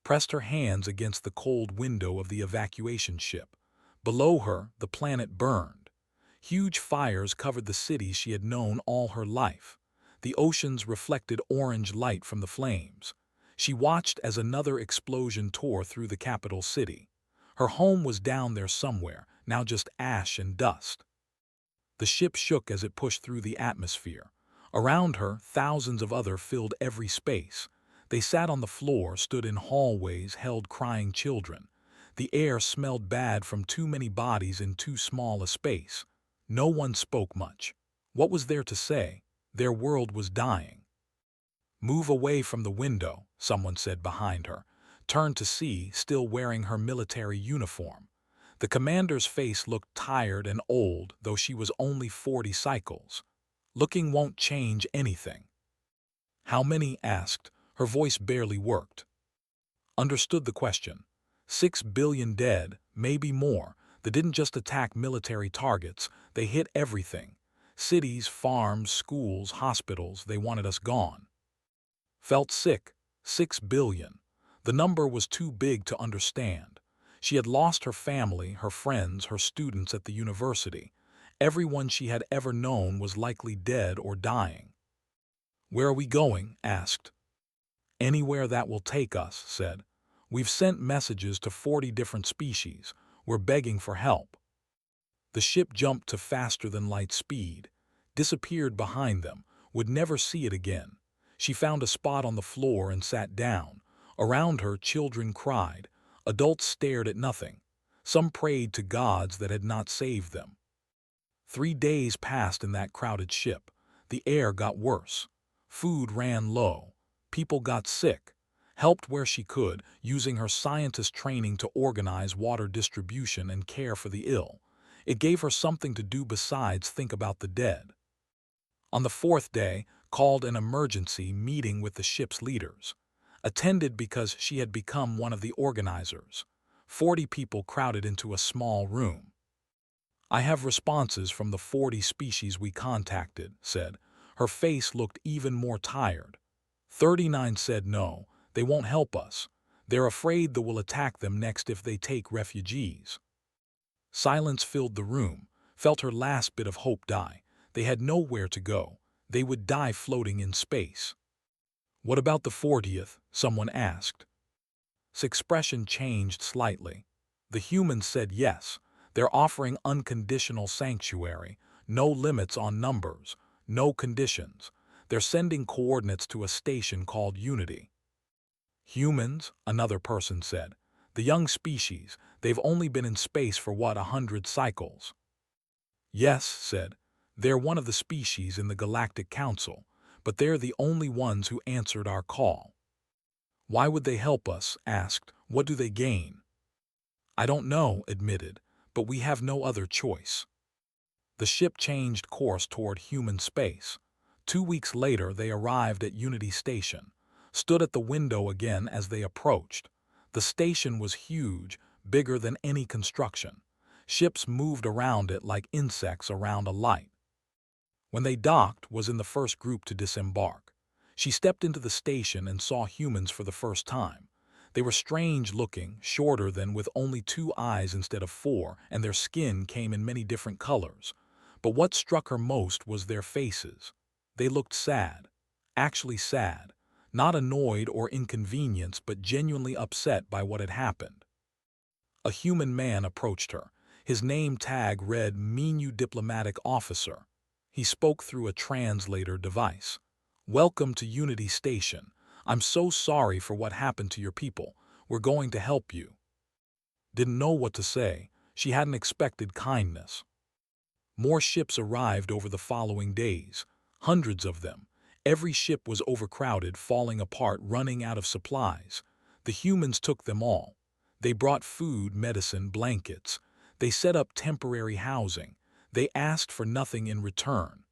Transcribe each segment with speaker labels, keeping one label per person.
Speaker 1: pressed her hands against the cold window of the evacuation ship. Below her, the planet burned. Huge fires covered the city she had known all her life. The oceans reflected orange light from the flames. She watched as another explosion tore through the capital city. Her home was down there somewhere, now just ash and dust. The ship shook as it pushed through the atmosphere. Around her, thousands of others filled every space. They sat on the floor, stood in hallways, held crying children. The air smelled bad from too many bodies in too small a space. No one spoke much. What was there to say? Their world was dying. "Move away from the window," someone said behind her. Turned to see, still wearing her military uniform. The commander's face looked tired and old, though she was only 40 cycles. "Looking won't change anything." "How many?" asked. Her voice barely worked. Understood the question. 6 billion dead, maybe more. They didn't just attack military targets, they hit everything. Cities, farms, schools, hospitals, they wanted us gone. Felt sick. 6 billion. The number was too big to understand. She had lost her family, her friends, her students at the university. Everyone she had ever known was likely dead or dying. "Where are we going?" asked. "Anywhere that will take us," said. "We've sent messages to 40 different species. We're begging for help." The ship jumped to faster-than-light speed, disappeared behind them, would never see it again. She found a spot on the floor and sat down. Around her, children cried. Adults stared at nothing. Some prayed to gods that had not saved them. 3 days passed in that crowded ship. The air got worse. Food ran low. People got sick. Helped where she could, using her scientist training to organize water distribution and care for the ill. It gave her something to do besides think about the dead. On the 4th day, called an emergency meeting with the ship's leaders. Attended because she had become one of the organizers. 40 people crowded into a small room. "I have responses from the 40 species we contacted," said. Her face looked even more tired. 39 said no, they won't help us. They're afraid that we'll attack them next if they take refugees. Silence filled the room, felt her last bit of hope die. They had nowhere to go. They would die floating in space. "What about the 40th?" someone asked. His expression changed slightly. The humans said yes. They're offering unconditional sanctuary, no limits on numbers, no conditions. They're sending coordinates to a station called Unity. "Humans?" another person said. "The young species, they've only been in space for 100 cycles." "Yes," said. "They're one of the species in the Galactic Council, but they're the only ones who answered our call." "Why would they help us?" asked. "What do they gain?" "I don't know," admitted, "but we have no other choice." The ship changed course toward human space. 2 weeks later, they arrived at Unity Station, stood at the window again as they approached. The station was huge, bigger than any construction. Ships moved around it like insects around a light. When they docked, was in the first group to disembark. She stepped into the station and saw humans for the first time. They were strange-looking, shorter than, with only 2 eyes instead of 4, and their skin came in many different colors. But what struck her most was their faces. They looked sad. Actually sad. Not annoyed or inconvenienced, but genuinely upset by what had happened. A human man approached her. His name tag read "Menu Diplomatic Officer." He spoke through a translator device. "Welcome to Unity Station. I'm so sorry for what happened to your people. We're going to help you." Didn't know what to say. She hadn't expected kindness. More ships arrived over the following days. Hundreds of them. Every ship was overcrowded, falling apart, running out of supplies. The humans took them all. They brought food, medicine, blankets. They set up temporary housing. They asked for nothing in return.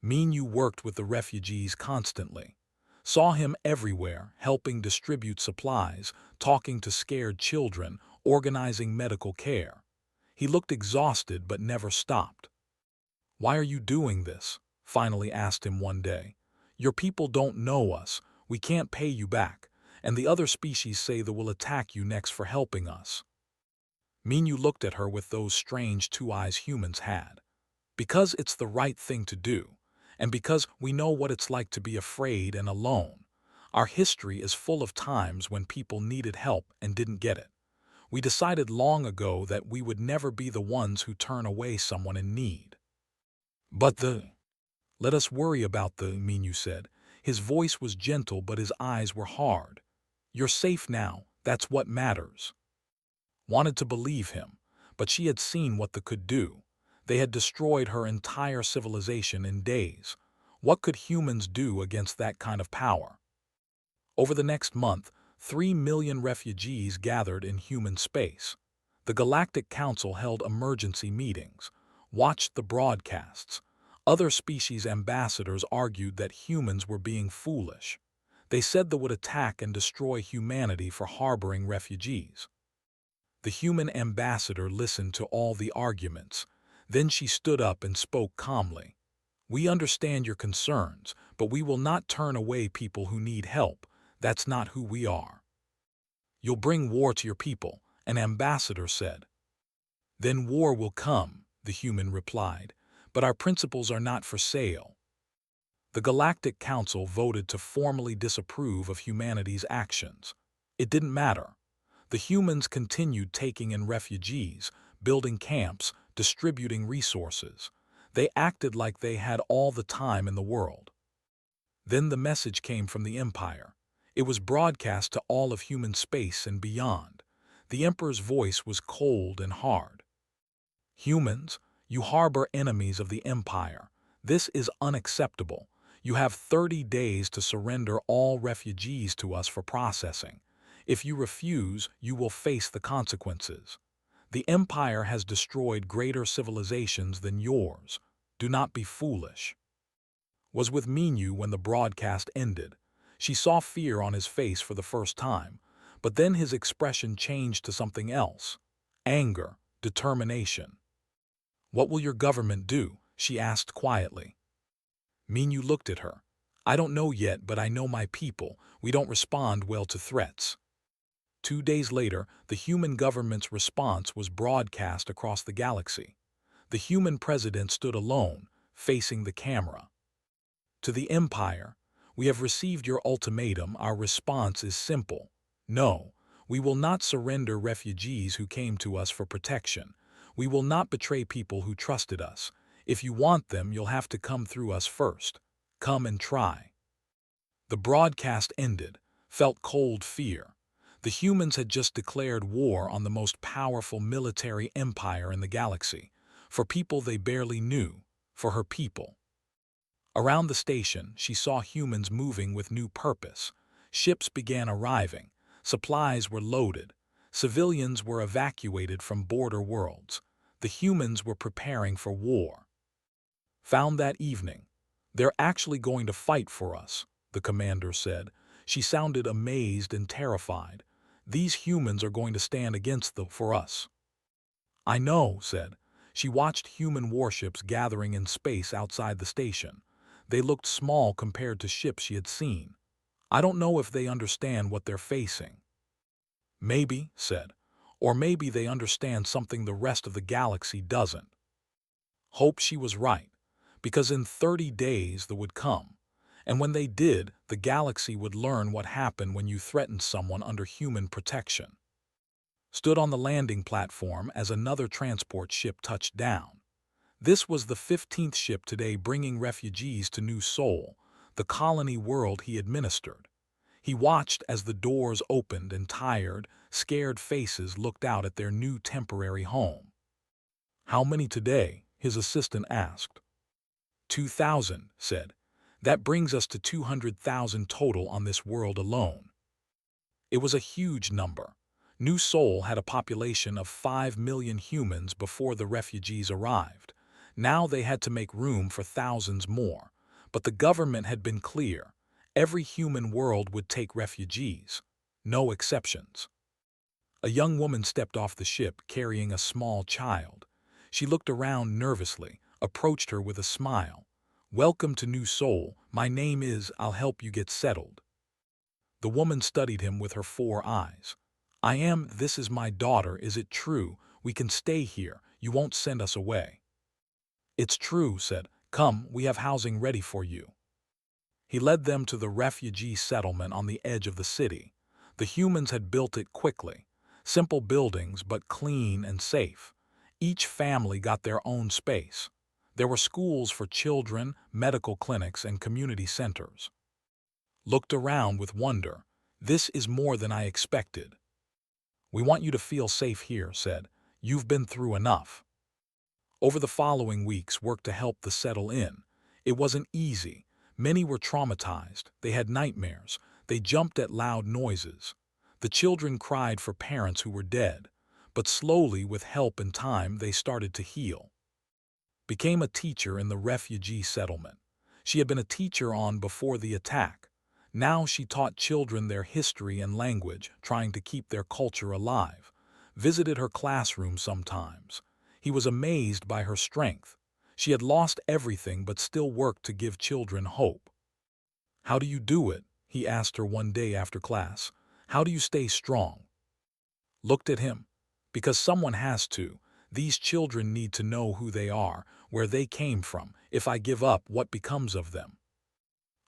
Speaker 1: Minu worked with the refugees constantly. Saw him everywhere, helping distribute supplies, talking to scared children, organizing medical care. He looked exhausted but never stopped. "Why are you doing this?" finally asked him one day. "Your people don't know us. We can't pay you back. and the other species say they will attack you next for helping us." Minyu looked at her with those strange two eyes humans had. "Because it's the right thing to do, and because we know what it's like to be afraid and alone. Our history is full of times when people needed help and didn't get it. We decided long ago that we would never be the ones who turn away someone in need." "But let us worry about Minyu said. His voice was gentle but his eyes were hard. "You're safe now, that's what matters." Wanted to believe him, but she had seen what they could do. They had destroyed her entire civilization in days. What could humans do against that kind of power? Over the next month, 3 million refugees gathered in human space. The Galactic Council held emergency meetings, watched the broadcasts. Other species ambassadors argued that humans were being foolish. They said they would attack and destroy humanity for harboring refugees. The human ambassador listened to all the arguments. Then she stood up and spoke calmly. "We understand your concerns, but we will not turn away people who need help. That's not who we are." "You'll bring war to your people," an ambassador said. "Then war will come," the human replied, "but our principles are not for sale." The Galactic Council voted to formally disapprove of humanity's actions. It didn't matter. The humans continued taking in refugees, building camps, distributing resources. They acted like they had all the time in the world. Then the message came from the Empire. It was broadcast to all of human space and beyond. The Emperor's voice was cold and hard. "Humans, you harbor enemies of the Empire. This is unacceptable. You have 30 days to surrender all refugees to us for processing. If you refuse, you will face the consequences. The Empire has destroyed greater civilizations than yours. Do not be foolish." Was with Minyu when the broadcast ended. She saw fear on his face for the first time, but then his expression changed to something else. Anger, determination. "What will your government do?" she asked quietly. Minyu looked at her. "I don't know yet, but I know my people. We don't respond well to threats." 2 days later, the human government's response was broadcast across the galaxy. The human president stood alone, facing the camera. "To the Empire, we have received your ultimatum. Our response is simple. No, we will not surrender refugees who came to us for protection. We will not betray people who trusted us. If you want them, you'll have to come through us first. Come and try." The broadcast ended, felt cold fear. The humans had just declared war on the most powerful military empire in the galaxy, for people they barely knew, for her people. Around the station, she saw humans moving with new purpose. Ships began arriving, supplies were loaded, civilians were evacuated from border worlds. The humans were preparing for war. Found that evening. "They're actually going to fight for us," the commander said. She sounded amazed and terrified. "These humans are going to stand against them for us." "I know," said. She watched human warships gathering in space outside the station. They looked small compared to ships she had seen. "I don't know if they understand what they're facing." "Maybe," said. "Or maybe they understand something the rest of the galaxy doesn't." Hope she was right, because in 30 days they would come. And when they did, the galaxy would learn what happened when you threatened someone under human protection. Stood on the landing platform as another transport ship touched down. This was the 15th ship today bringing refugees to New Sol, the colony world he administered. He watched as the doors opened and tired, scared faces looked out at their new temporary home. "How many today?" his assistant asked. 2,000, said. "That brings us to 200,000 total on this world alone." It was a huge number. New Sol had a population of 5 million humans before the refugees arrived. Now they had to make room for thousands more. But the government had been clear. Every human world would take refugees. No exceptions. A young woman stepped off the ship carrying a small child. She looked around nervously, approached her with a smile. "Welcome to New Sol. My name is, I'll help you get settled." The woman studied him with her 4 eyes. "I am, this is my daughter, is it true? We can stay here, you won't send us away." "It's true," said. "Come, we have housing ready for you." He led them to the refugee settlement on the edge of the city. The humans had built it quickly. Simple buildings, but clean and safe. Each family got their own space. There were schools for children, medical clinics, and community centers. Looked around with wonder. "This is more than I expected." "We want you to feel safe here," said. "You've been through enough." Over the following weeks, work to help the settle in. It wasn't easy. Many were traumatized. They had nightmares. They jumped at loud noises. The children cried for parents who were dead. But slowly, with help and time, they started to heal. Became a teacher in the refugee settlement. She had been a teacher on before the attack. Now she taught children their history and language, trying to keep their culture alive. Visited her classroom sometimes. He was amazed by her strength. She had lost everything but still worked to give children hope. "How do you do it?" he asked her one day after class. "How do you stay strong?" Looked at him. "Because someone has to. These children need to know who they are, where they came from. If I give up, what becomes of them?"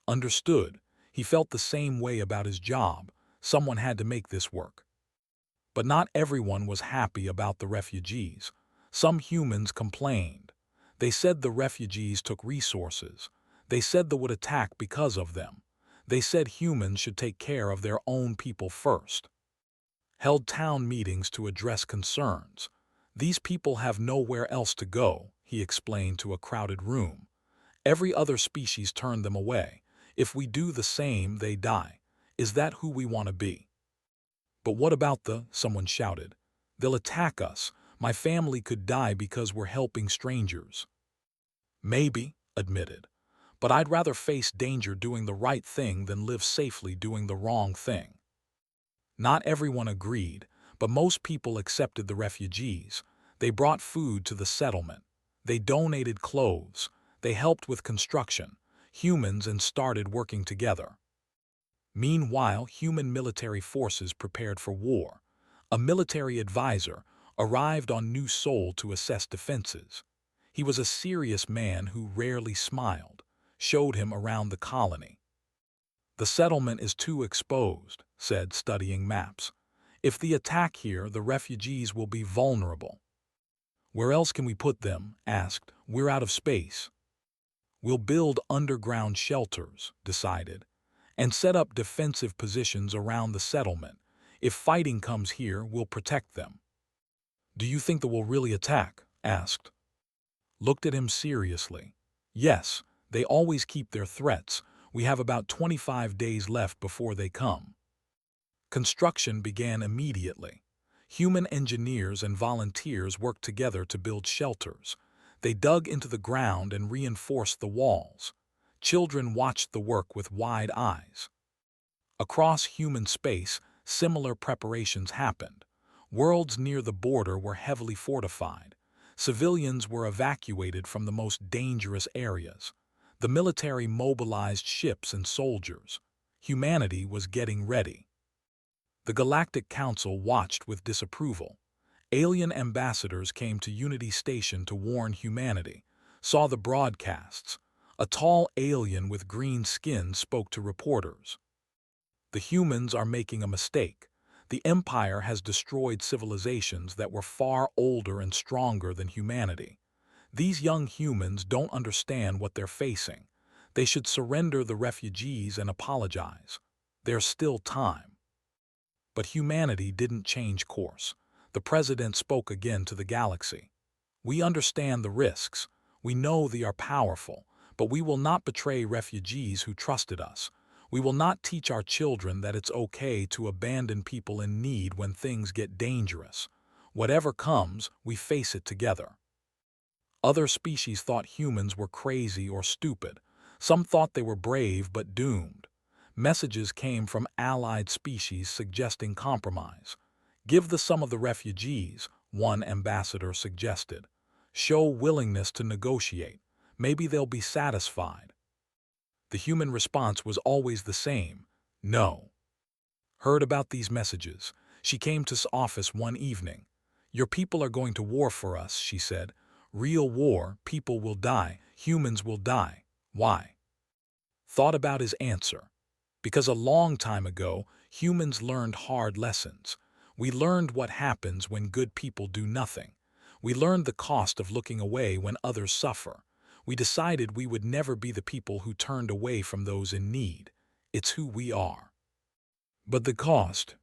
Speaker 1: Understood. He felt the same way about his job. Someone had to make this work. But not everyone was happy about the refugees. Some humans complained. They said the refugees took resources. They said they would attack because of them. They said humans should take care of their own people first. Held town meetings to address concerns. "These people have nowhere else to go," he explained to a crowded room. "Every other species turned them away. If we do the same, they die. Is that who we want to be?" "But what about someone shouted. "They'll attack us. My family could die because we're helping strangers." "Maybe," admitted. "But I'd rather face danger doing the right thing than live safely doing the wrong thing." Not everyone agreed, but most people accepted the refugees. They brought food to the settlement. They donated clothes. They helped with construction, humans, and started working together. Meanwhile, human military forces prepared for war. A military advisor arrived on New Sol to assess defenses. He was a serious man who rarely smiled, showed him around the colony. "The settlement is too exposed," said, studying maps. "If they attack here, the refugees will be vulnerable." "Where else can we put them?" asked. "We're out of space." "We'll build underground shelters," decided, "and set up defensive positions around the settlement. If fighting comes here, we'll protect them." "Do you think they will really attack?" asked. Looked at him seriously. "Yes, they always keep their threats. We have about 25 days left before they come." Construction began immediately. Human engineers and volunteers worked together to build shelters. They dug into the ground and reinforced the walls. Children watched the work with wide eyes. Across human space, similar preparations happened. Worlds near the border were heavily fortified. Civilians were evacuated from the most dangerous areas. The military mobilized ships and soldiers. Humanity was getting ready. The Galactic Council watched with disapproval. Alien ambassadors came to Unity Station to warn humanity, saw the broadcasts. A tall alien with green skin spoke to reporters. "The humans are making a mistake. The Empire has destroyed civilizations that were far older and stronger than humanity. These young humans don't understand what they're facing. They should surrender the refugees and apologize. There's still time." But humanity didn't change course. The president spoke again to the galaxy. "We understand the risks. We know they are powerful, but we will not betray refugees who trusted us. We will not teach our children that it's okay to abandon people in need when things get dangerous. Whatever comes, we face it together." Other species thought humans were crazy or stupid. Some thought they were brave but doomed. Messages came from allied species suggesting compromise. "Give some of the refugees," one ambassador suggested. "Show willingness to negotiate. Maybe they'll be satisfied." The human response was always the same: no. heard about these messages. She came to his office one evening. "Your people are going to war for us," she said. "Real war, people will die, humans will die." Why? Thought about his answer. Because a long time ago, humans learned hard lessons. We learned what happens when good people do nothing. We learned the cost of looking away when others suffer. We decided we would never be the people who turned away from those in need. It's who we are. But the cost?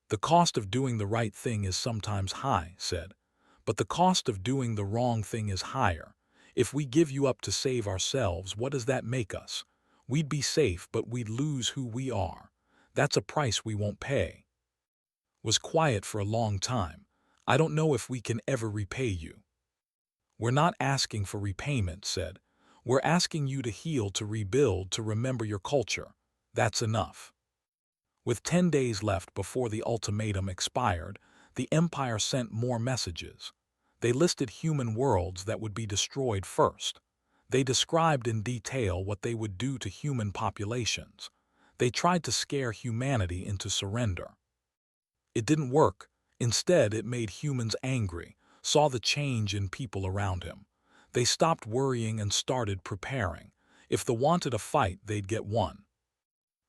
Speaker 1: The cost of doing the right thing is sometimes high, said. But the cost of doing the wrong thing is higher. If we give you up to save ourselves, what does that make us? We'd be safe, but we'd lose who we are. That's a price we won't pay. Was quiet for a long time. I don't know if we can ever repay you. We're not asking for repayment, said. We're asking you to heal, to rebuild, to remember your culture. That's enough. With 10 days left before the ultimatum expired, the Empire sent more messages. They listed human worlds that would be destroyed first. They described in detail what they would do to human populations. They tried to scare humanity into surrender. It didn't work. Instead, it made humans angry, saw the change in people around him. They stopped worrying and started preparing. If they wanted a fight, they'd get one.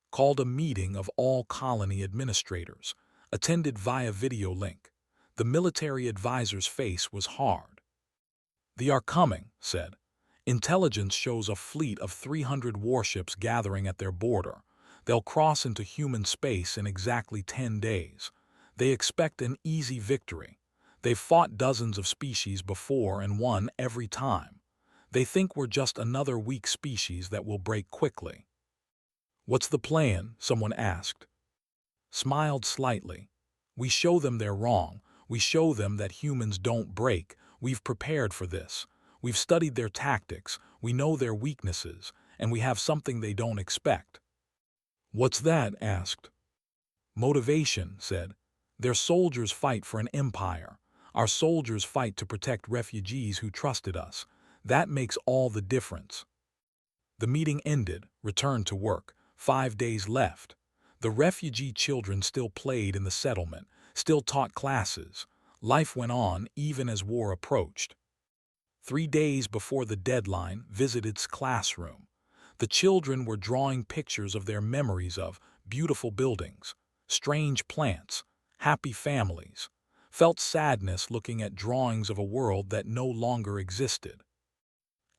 Speaker 1: Called a meeting of all colony administrators, attended via video link. The military advisor's face was hard. "They are coming," said. "Intelligence shows a fleet of 300 warships gathering at their border. They'll cross into human space in exactly 10 days. They expect an easy victory. They've fought dozens of species before and won every time. They think we're just another weak species that will break quickly." "What's the plan?" someone asked. Smiled slightly. "We show them they're wrong. We show them that humans don't break. We've prepared for this. We've studied their tactics. We know their weaknesses. And we have something they don't expect." "What's that?" asked. "Motivation," said. "Their soldiers fight for an empire. Our soldiers fight to protect refugees who trusted us. That makes all the difference." The meeting ended, returned to work. 5 days left. The refugee children still played in the settlement, still taught classes. Life went on even as war approached. 3 days before the deadline, visited its classroom. The children were drawing pictures of their memories of beautiful buildings, strange plants, happy families. Felt sadness looking at drawings of a world that no longer existed.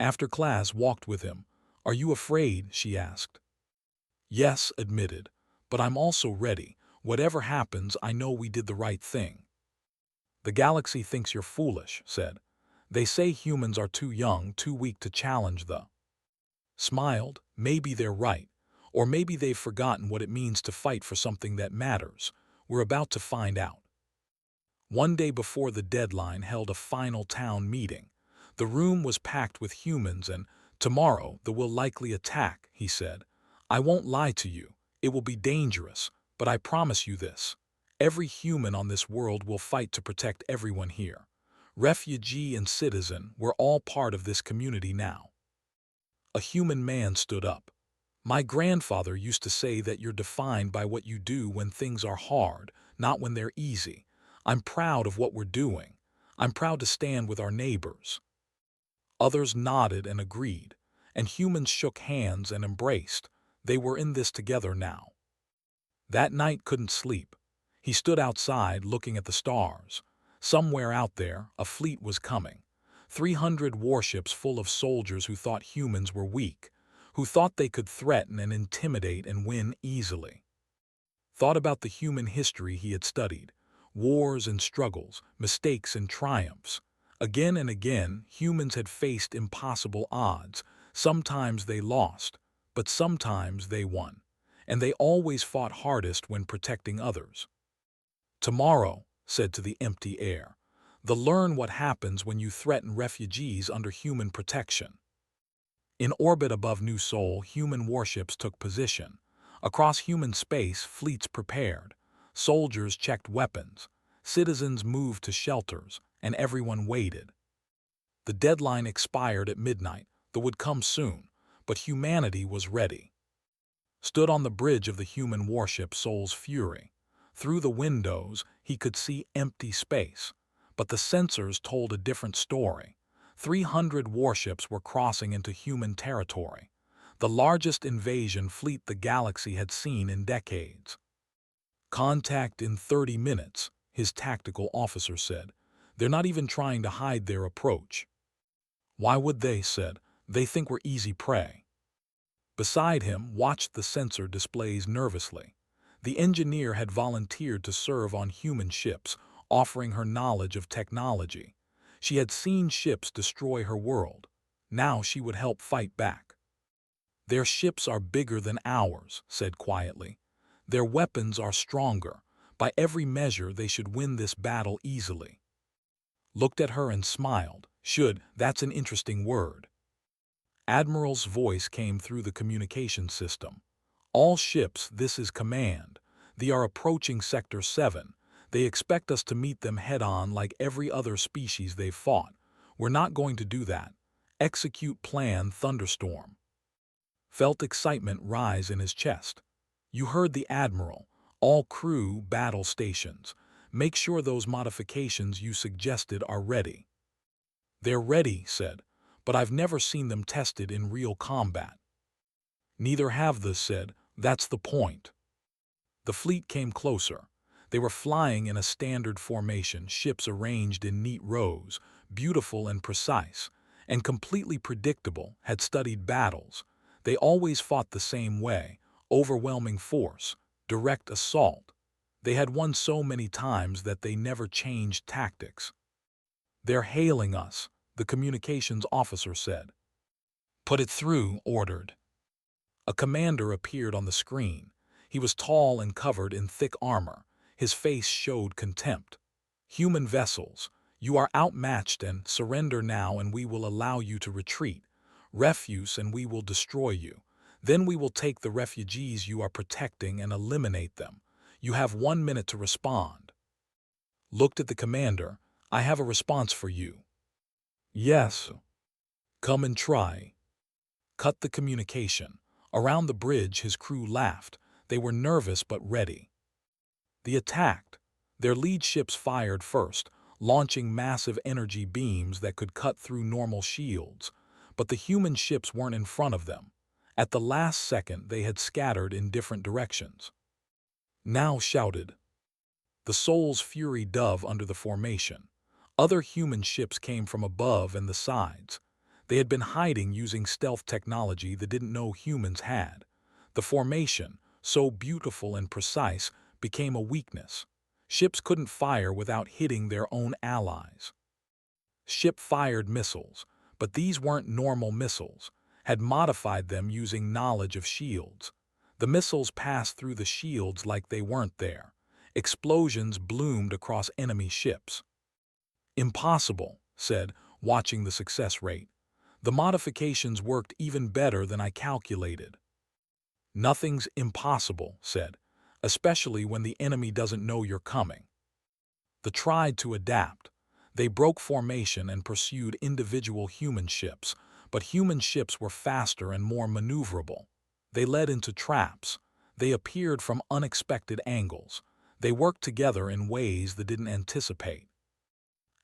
Speaker 1: After class, walked with him. "Are you afraid?" she asked. "Yes," admitted, "but I'm also ready. Whatever happens, I know we did the right thing." "The galaxy thinks you're foolish," said. "They say humans are too young, too weak to challenge the—" Smiled. "Maybe they're right. Or maybe they've forgotten what it means to fight for something that matters. We're about to find out." One day before the deadline, held a final town meeting. The room was packed with humans, and "Tomorrow they will likely attack," he said. "I won't lie to you. It will be dangerous, but I promise you this. Every human on this world will fight to protect everyone here. Refugee and citizen, we're all part of this community now." A human man stood up. "My grandfather used to say that you're defined by what you do when things are hard, not when they're easy. I'm proud of what we're doing. I'm proud to stand with our neighbors." Others nodded and agreed, and humans shook hands and embraced. They were in this together now. That night couldn't sleep. He stood outside looking at the stars. Somewhere out there, a fleet was coming. 300 warships full of soldiers who thought humans were weak, who thought they could threaten and intimidate and win easily. Thought about the human history he had studied. Wars and struggles, mistakes and triumphs. Again and again, humans had faced impossible odds. Sometimes they lost, but sometimes they won. And they always fought hardest when protecting others. "Tomorrow," said to the empty air, "they'll learn what happens when you threaten refugees under human protection." In orbit above New Sol, human warships took position. Across human space, fleets prepared. Soldiers checked weapons. Citizens moved to shelters, and everyone waited. The deadline expired at midnight. That would come soon, but humanity was ready. stood on the bridge of the human warship Soul's Fury. Through the windows, he could see empty space, but the sensors told a different story. 300 warships were crossing into human territory, the largest invasion fleet the galaxy had seen in decades. "Contact in 30 minutes, his tactical officer said. "They're not even trying to hide their approach." "Why would they?" said. "They think we're easy prey." Beside him watched the sensor displays nervously. The engineer had volunteered to serve on human ships, offering her knowledge of technology. She had seen ships destroy her world. Now she would help fight back. "Their ships are bigger than ours," said quietly. "Their weapons are stronger. By every measure, they should win this battle easily." Looked at her and smiled. "Should, that's an interesting word." Admiral's voice came through the communication system. "All ships, this is command. They are approaching Sector 7. They expect us to meet them head-on like every other species they've fought. We're not going to do that. Execute Plan Thunderstorm." Felt excitement rise in his chest. "You heard the Admiral. All crew, battle stations. Make sure those modifications you suggested are ready." "They're ready," said, "but I've never seen them tested in real combat." "Neither have the," said. "That's the point." The fleet came closer. They were flying in a standard formation, ships arranged in neat rows, beautiful and precise, and completely predictable, had studied battles. They always fought the same way, overwhelming force, direct assault. They had won so many times that they never changed tactics. "They're hailing us," the communications officer said. "Put it through," ordered. A commander appeared on the screen. He was tall and covered in thick armor. His face showed contempt. "Human vessels, you are outmatched and surrender now and we will allow you to retreat. Refuse and we will destroy you. Then we will take the refugees you are protecting and eliminate them. You have 1 minute to respond." Looked at the commander. "I have a response for you." "Yes." "Come and try." Cut the communication. Around the bridge his crew laughed. They were nervous but ready. They attacked. Their lead ships fired first, launching massive energy beams that could cut through normal shields. But the human ships weren't in front of them. At the last second they had scattered in different directions. Now shouted. The Soul's Fury dove under the formation. Other human ships came from above and the sides. They had been hiding using stealth technology they didn't know humans had. The formation, so beautiful and precise, became a weakness. Ships couldn't fire without hitting their own allies. Ship-fired missiles, but these weren't normal missiles, had modified them using knowledge of shields. The missiles passed through the shields like they weren't there. Explosions bloomed across enemy ships. "Impossible," said, watching the success rate. "The modifications worked even better than I calculated." "Nothing's impossible," said, "especially when the enemy doesn't know you're coming." They tried to adapt. They broke formation and pursued individual human ships, but human ships were faster and more maneuverable. They led into traps. They appeared from unexpected angles. They worked together in ways they didn't anticipate.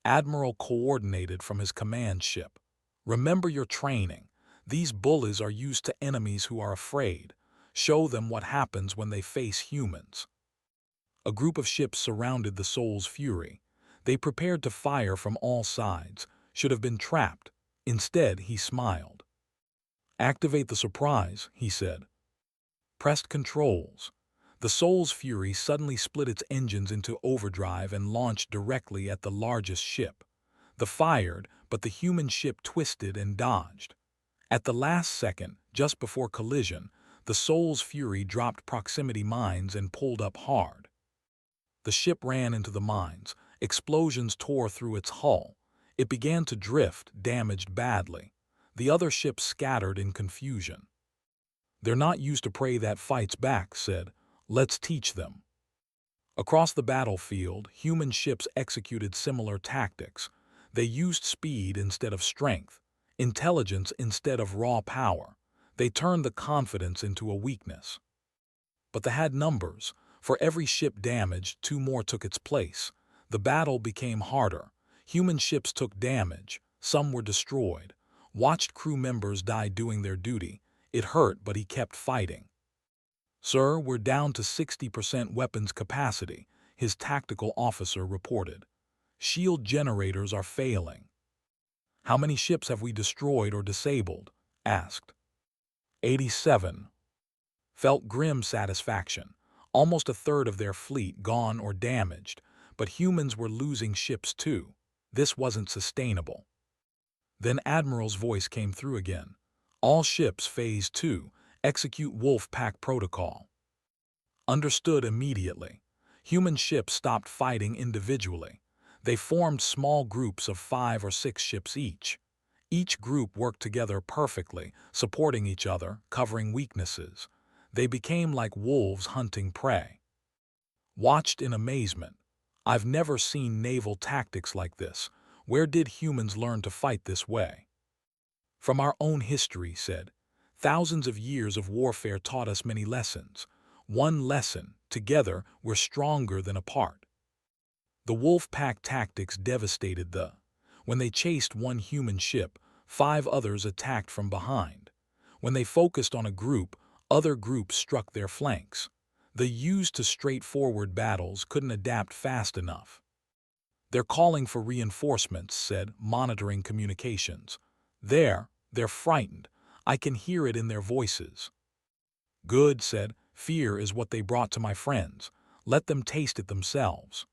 Speaker 1: Admiral coordinated from his command ship. "Remember your training. These bullies are used to enemies who are afraid. Show them what happens when they face humans." A group of ships surrounded the Soul's Fury. They prepared to fire from all sides, should have been trapped. Instead, he smiled. "Activate the surprise," he said. Pressed controls. The Soul's Fury suddenly split its engines into overdrive and launched directly at the largest ship. They fired, but the human ship twisted and dodged. At the last second, just before collision, the Soul's Fury dropped proximity mines and pulled up hard. The ship ran into the mines. Explosions tore through its hull. It began to drift, damaged badly. The other ships scattered in confusion. "They're not used to prey that fights back," said. "Let's teach them." Across the battlefield, human ships executed similar tactics. They used speed instead of strength, intelligence instead of raw power. They turned the confidence into a weakness. but they had numbers. For every ship damaged, 2 more took its place. The battle became harder. Human ships took damage. Some were destroyed. Watched crew members die doing their duty. It hurt, but he kept fighting. "Sir, we're down to 60% weapons capacity," his tactical officer reported. "Shield generators are failing." "How many ships have we destroyed or disabled?" asked. 87. Felt grim satisfaction. Almost a third of their fleet gone or damaged, but humans were losing ships too. This wasn't sustainable. Then Admiral's voice came through again. "All ships, Phase 2, execute Wolf Pack Protocol." Understood immediately. Human ships stopped fighting individually. They formed small groups of 5 or 6 ships each. Each group worked together perfectly, supporting each other, covering weaknesses. They became like wolves hunting prey. Watched in amazement. "I've never seen naval tactics like this. Where did humans learn to fight this way?" "From our own history," said. "Thousands of years of warfare taught us many lessons. One lesson: together we're stronger than apart." The wolf pack tactics devastated the. When they chased one human ship, 5 others attacked from behind. When they focused on a group, other groups struck their flanks. The used to straightforward battles couldn't adapt fast enough. "They're calling for reinforcements," said, monitoring communications. They're frightened. I can hear it in their voices." "Good," said. "Fear is what they brought to my friends. Let them taste it themselves."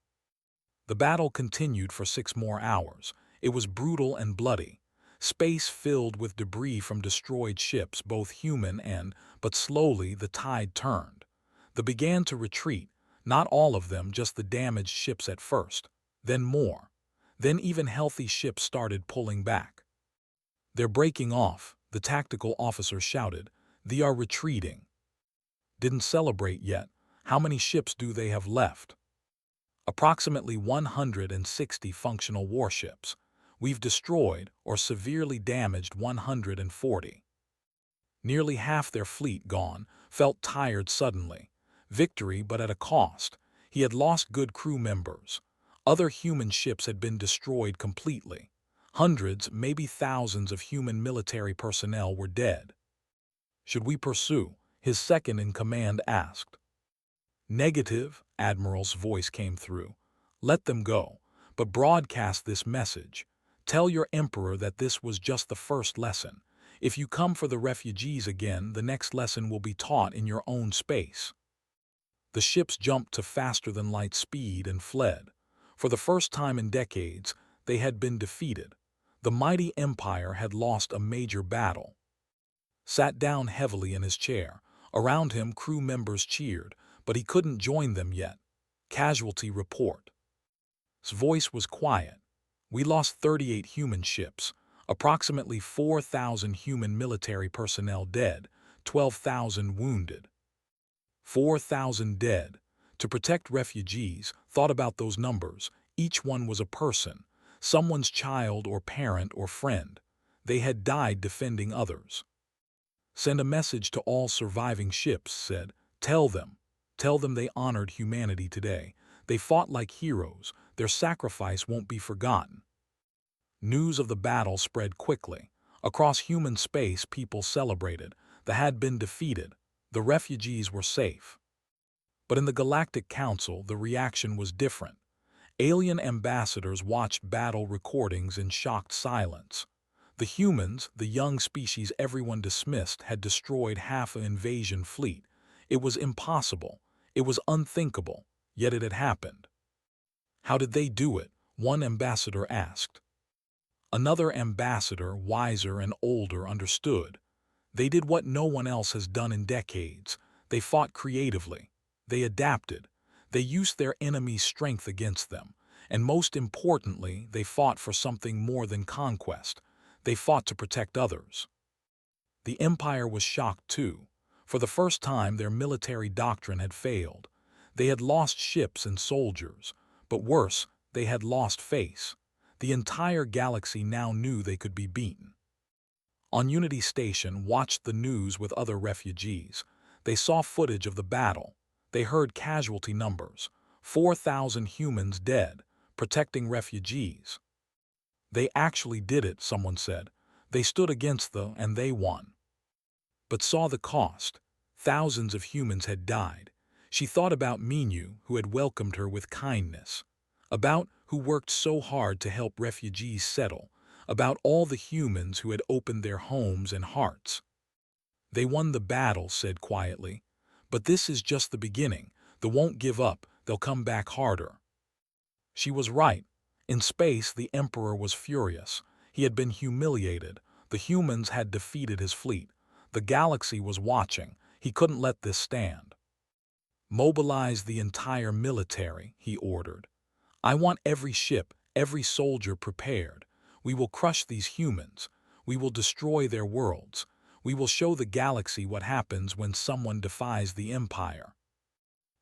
Speaker 1: The battle continued for 6 more hours. It was brutal and bloody. Space filled with debris from destroyed ships, both human and, but slowly the tide turned. They began to retreat, not all of them, just the damaged ships at first. Then more. Then even healthy ships started pulling back. "They're breaking off," the tactical officer shouted. "They are retreating." "Didn't celebrate yet. How many ships do they have left?" "Approximately 160 functional warships. We've destroyed or severely damaged 140. Nearly half their fleet gone." Felt tired suddenly. Victory, but at a cost. He had lost good crew members. Other human ships had been destroyed completely. Hundreds, maybe thousands of human military personnel were dead. "Should we pursue?" his second-in-command asked. "Negative," Admiral's voice came through. "Let them go, but broadcast this message. Tell your emperor that this was just the first lesson. If you come for the refugees again, the next lesson will be taught in your own space." The ships jumped to faster-than-light speed and fled. For the first time in decades, they had been defeated. The mighty empire had lost a major battle. Sat down heavily in his chair. Around him, crew members cheered, but he couldn't join them yet. "Casualty report." His voice was quiet. "We lost 38 human ships, approximately 4,000 human military personnel dead, 12,000 wounded." 4,000 dead. To protect refugees, thought about those numbers. Each one was a person, someone's child or parent or friend. They had died defending others. "Send a message to all surviving ships," said. Tell them they honored humanity today. They fought like heroes. Their sacrifice won't be forgotten." News of the battle spread quickly. Across human space, people celebrated. They had been defeated. The refugees were safe. But in the Galactic Council, the reaction was different. Alien ambassadors watched battle recordings in shocked silence. The humans, the young species everyone dismissed, had destroyed half an invasion fleet. It was impossible. It was unthinkable. Yet it had happened. "How did they do it?" one ambassador asked. Another ambassador, wiser and older, understood. "They did what no one else has done in decades. They fought creatively. They adapted. They used their enemy's strength against them. And most importantly, they fought for something more than conquest. They fought to protect others." The Empire was shocked too. For the first time, their military doctrine had failed. They had lost ships and soldiers. But worse, they had lost face. The entire galaxy now knew they could be beaten. On Unity Station, watched the news with other refugees. They saw footage of the battle. They heard casualty numbers. 4,000 humans dead, protecting refugees. They actually did it, someone said. They stood against and they won. But saw the cost. Thousands of humans had died. She thought about Minu, who had welcomed her with kindness. About who worked so hard to help refugees settle. About all the humans who had opened their homes and hearts. They won the battle, said quietly. But this is just the beginning. They won't give up. They'll come back harder. She was right. In space, the Emperor was furious. He had been humiliated. The humans had defeated his fleet. The galaxy was watching. He couldn't let this stand. Mobilize the entire military, he ordered. I want every ship, every soldier prepared. We will crush these humans. We will destroy their worlds. We will show the galaxy what happens when someone defies the Empire.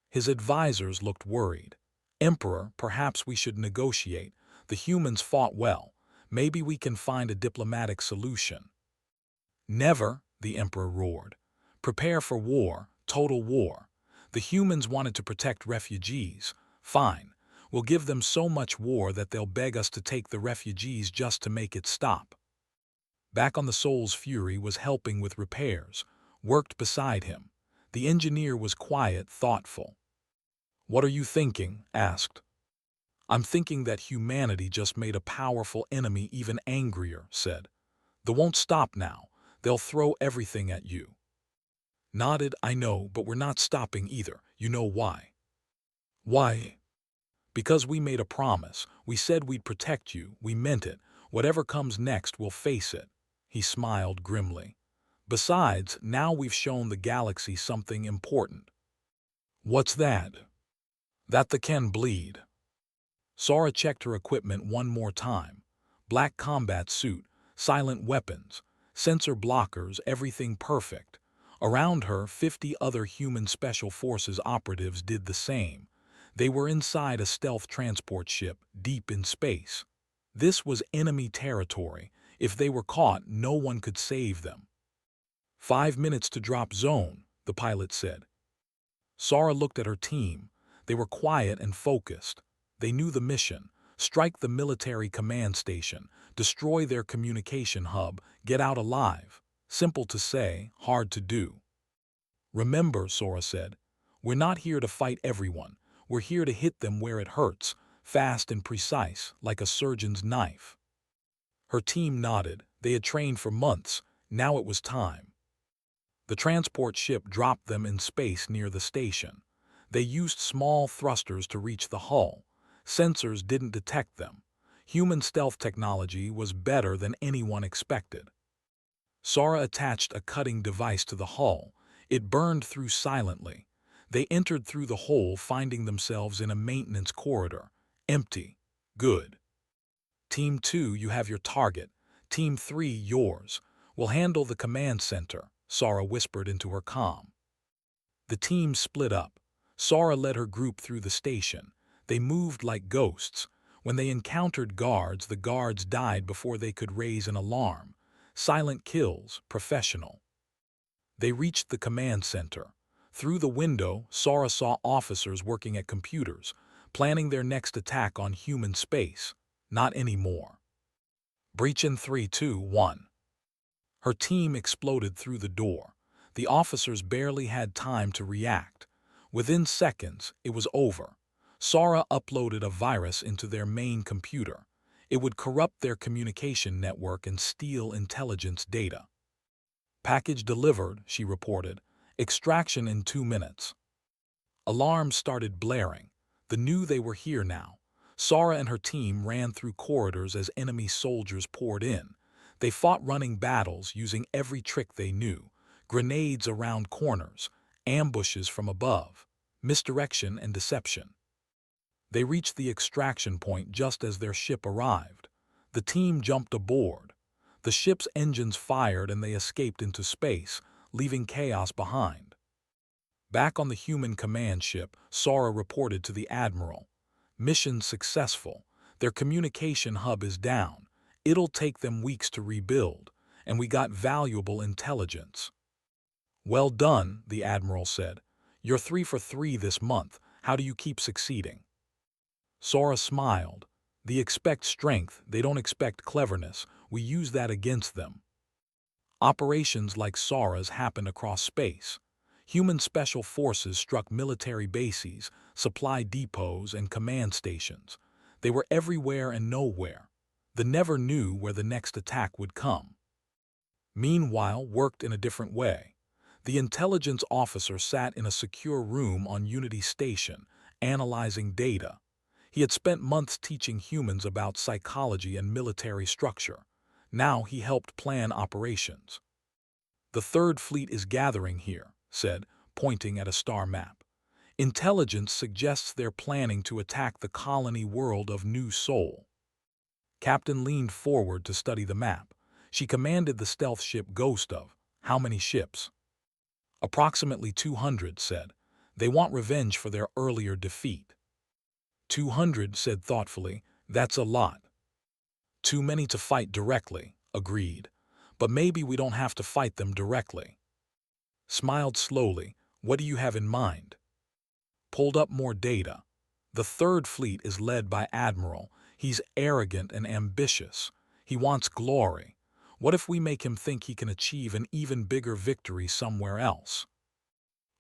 Speaker 1: His advisors looked worried. Emperor, perhaps we should negotiate. The humans fought well. Maybe we can find a diplomatic solution. Never, the Emperor roared. Prepare for war, total war. The humans wanted to protect refugees. Fine. We'll give them so much war that they'll beg us to take the refugees just to make it stop. Back on the Soul's Fury was helping with repairs, worked beside him. The engineer was quiet, thoughtful. What are you thinking? Asked. I'm thinking that humanity just made a powerful enemy even angrier, said. They won't stop now. They'll throw everything at you. Nodded, I know, but we're not stopping either. You know why? Why? Because we made a promise. We said we'd protect you. We meant it. Whatever comes next, we'll face it. He smiled grimly. Besides, now we've shown the galaxy something important. What's that? That they can bleed. Sora checked her equipment one more time. Black combat suit, silent weapons, sensor blockers, everything perfect. Around her, 50 other human special forces operatives did the same. They were inside a stealth transport ship, deep in space. This was enemy territory. If they were caught, no one could save them. 5 minutes to drop zone, the pilot said. Sora looked at her team. They were quiet and focused. They knew the mission. Strike the military command station. Destroy their communication hub. Get out alive. Simple to say, hard to do. Remember, Sora said, we're not here to fight everyone. We're here to hit them where it hurts, fast and precise, like a surgeon's knife. Her team nodded. They had trained for months. Now it was time. The transport ship dropped them in space near the station. They used small thrusters to reach the hull. Sensors didn't detect them. Human stealth technology was better than anyone expected. Sora attached a cutting device to the hull. It burned through silently. They entered through the hole, finding themselves in a maintenance corridor. Empty. Good. Team 2, you have your target. Team 3, yours. We'll handle the command center, Sora whispered into her comm. The team split up. Sora led her group through the station. They moved like ghosts. When they encountered guards, the guards died before they could raise an alarm. Silent kills, professional. They reached the command center. Through the window, Sora saw officers working at computers, planning their next attack on human space. Not anymore. Breach in 3, 2, 1. Her team exploded through the door. The officers barely had time to react. Within seconds, it was over. Sora uploaded a virus into their main computer. It would corrupt their communication network and steal intelligence data. Package delivered, she reported. Extraction in 2 minutes. Alarms started blaring. They knew they were here now. Sora and her team ran through corridors as enemy soldiers poured in. They fought running battles using every trick they knew. Grenades around corners, ambushes from above, misdirection and deception. They reached the extraction point just as their ship arrived. The team jumped aboard. The ship's engines fired and they escaped into space, leaving chaos behind. Back on the human command ship, Sora reported to the Admiral. Mission successful. Their communication hub is down. It'll take them weeks to rebuild, and we got valuable intelligence. "Well done," the Admiral said. "You're 3 for 3 this month. How do you keep succeeding?" Sora smiled. "They expect strength, they don't expect cleverness. We use that against them." Operations like Sora's happened across space. Human special forces struck military bases, supply depots, and command stations. They were everywhere and nowhere. They never knew where the next attack would come. Meanwhile, worked in a different way. The intelligence officer sat in a secure room on Unity Station, analyzing data. He had spent months teaching humans about psychology and military structure. Now he helped plan operations. "The Third Fleet is gathering here," said, pointing at a star map. "Intelligence suggests they're planning to attack the colony world of New Sol." Captain leaned forward to study the map. She commanded the stealth ship Ghost of. "How many ships?" "Approximately 200, said. "They want revenge for their earlier defeat." 200, said thoughtfully. "That's a lot." "Too many to fight directly," agreed. "But maybe we don't have to fight them directly." Smiled slowly. "What do you have in mind?" Pulled up more data. "The Third Fleet is led by Admiral. He's arrogant and ambitious. He wants glory. What if we make him think he can achieve an even bigger victory somewhere else?"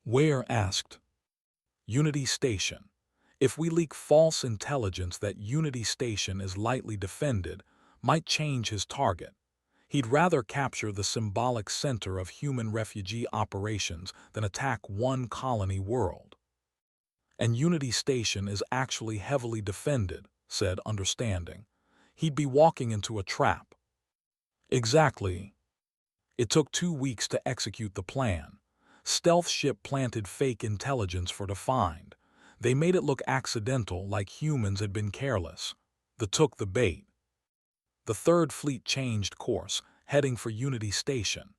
Speaker 1: "Where?" asked. "Unity Station. If we leak false intelligence that Unity Station is lightly defended, might change his target. He'd rather capture the symbolic center of human refugee operations than attack one colony world." "And Unity Station is actually heavily defended," said, understanding. "He'd be walking into a trap." "Exactly." It took 2 weeks to execute the plan. Stealth ship planted fake intelligence for to find. They made it look accidental, like humans had been careless. They took the bait. The Third Fleet changed course, heading for Unity Station.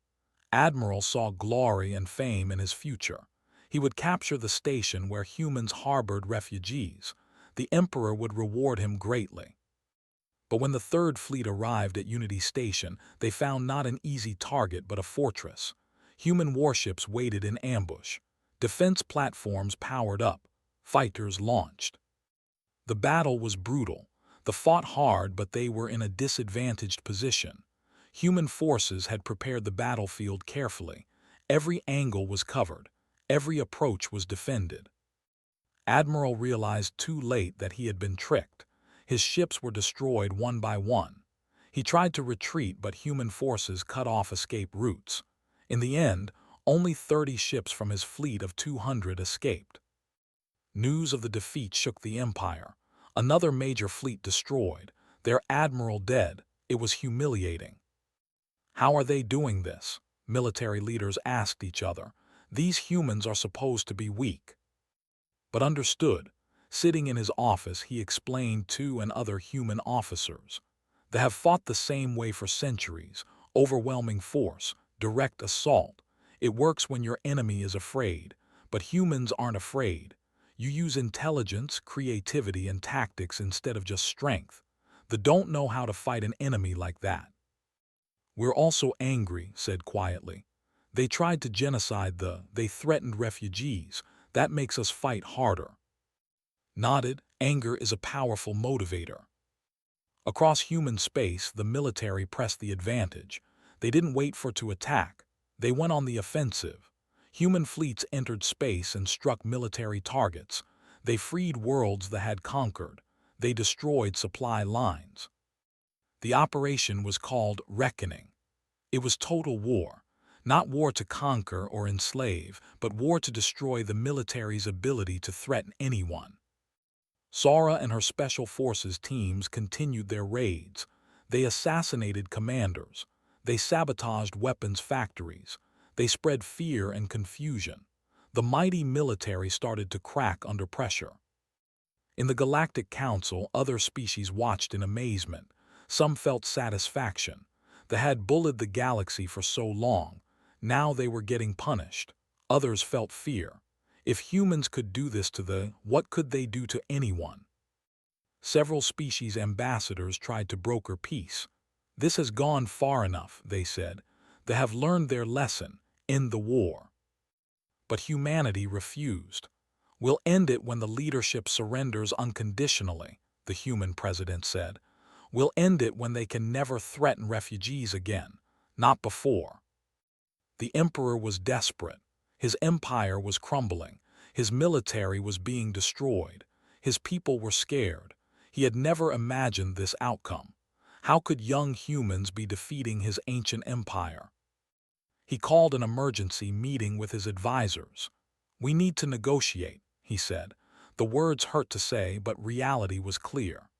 Speaker 1: Admiral saw glory and fame in his future. He would capture the station where humans harbored refugees. The Emperor would reward him greatly. But when the Third Fleet arrived at Unity Station, they found not an easy target but a fortress. Human warships waited in ambush. Defense platforms powered up. Fighters launched. The battle was brutal. They fought hard, but they were in a disadvantaged position. Human forces had prepared the battlefield carefully. Every angle was covered. Every approach was defended. Admiral realized too late that he had been tricked. His ships were destroyed one by one. He tried to retreat, but human forces cut off escape routes. In the end, only 30 ships from his fleet of 200 escaped. News of the defeat shook the Empire. Another major fleet destroyed. Their admiral dead. It was humiliating. "How are they doing this?" military leaders asked each other. "These humans are supposed to be weak." But understood. Sitting in his office, he explained to and other human officers. "They have fought the same way for centuries. Overwhelming force, direct assault. It works when your enemy is afraid. But humans aren't afraid. You use intelligence, creativity, and tactics instead of just strength. They don't know how to fight an enemy like that." "We're also angry," said quietly. "They tried to genocide they threatened refugees. That makes us fight harder." Nodded. Anger is a powerful motivator. Across human space, the military pressed the advantage. They didn't wait for to attack. They went on the offensive. Human fleets entered space and struck military targets. They freed worlds they had conquered. They destroyed supply lines. The operation was called Reckoning. It was total war. Not war to conquer or enslave, but war to destroy the military's ability to threaten anyone. Sora and her special forces teams continued their raids. They assassinated commanders. They sabotaged weapons factories. They spread fear and confusion. The mighty military started to crack under pressure. In the Galactic Council, other species watched in amazement. Some felt satisfaction. They had bullied the galaxy for so long. Now they were getting punished. Others felt fear. If humans could do this to what could they do to anyone? Several species ambassadors tried to broker peace. "This has gone far enough," they said. "They have learned their lesson. End the war." but humanity refused. "We'll end it when the leadership surrenders unconditionally," the human president said. "We'll end it when they can never threaten refugees again. Not before." The emperor was desperate. His empire was crumbling. His military was being destroyed. His people were scared. He had never imagined this outcome. How could young humans be defeating his ancient empire? He called an emergency meeting with his advisors. "We need to negotiate," he said. The words hurt to say, but reality was clear.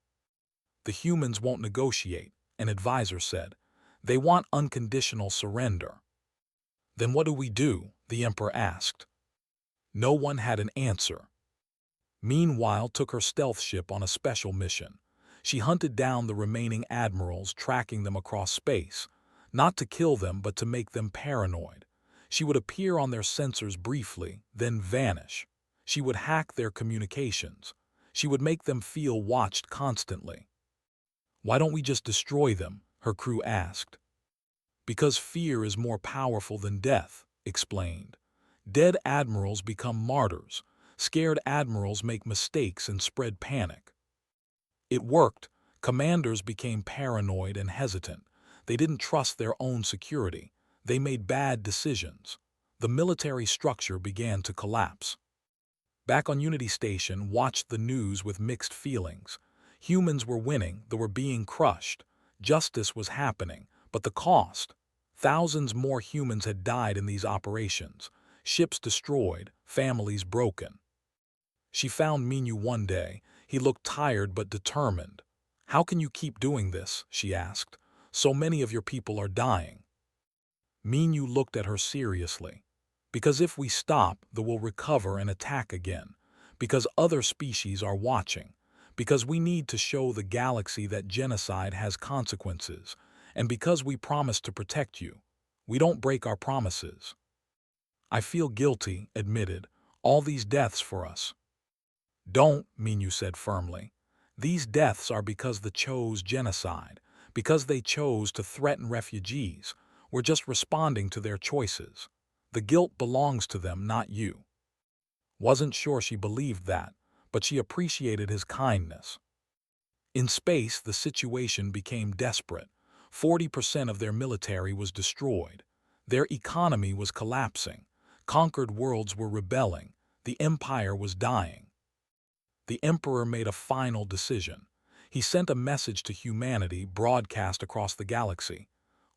Speaker 1: "The humans won't negotiate," an advisor said. "They want unconditional surrender." "Then what do we do?" the emperor asked. No one had an answer. Meanwhile took her stealth ship on a special mission. She hunted down the remaining admirals, tracking them across space, not to kill them but to make them paranoid. She would appear on their sensors briefly, then vanish. She would hack their communications. She would make them feel watched constantly. "Why don't we just destroy them?" her crew asked. "Because fear is more powerful than death," explained. "Dead admirals become martyrs. Scared admirals make mistakes and spread panic." It worked. Commanders became paranoid and hesitant. They didn't trust their own security. They made bad decisions. The military structure began to collapse. Back on Unity Station, watched the news with mixed feelings. Humans were winning, they were being crushed. Justice was happening, but the cost. Thousands more humans had died in these operations. Ships destroyed, families broken. She found Minyu one day. He looked tired but determined. "How can you keep doing this?" she asked. "So many of your people are dying." Minyu looked at her seriously. "Because if we stop, they will recover and attack again. Because other species are watching. Because we need to show the galaxy that genocide has consequences. And because we promise to protect you. We don't break our promises." "I feel guilty," admitted. "All these deaths for us." "Don't," Minyu said firmly. "These deaths are because they chose genocide, because they chose to threaten refugees. We're just responding to their choices. The guilt belongs to them, not you." Wasn't sure she believed that, but she appreciated his kindness. In space, the situation became desperate. 40% of their military was destroyed. Their economy was collapsing. Conquered worlds were rebelling. The empire was dying. The emperor made a final decision. He sent a message to humanity broadcast across the galaxy.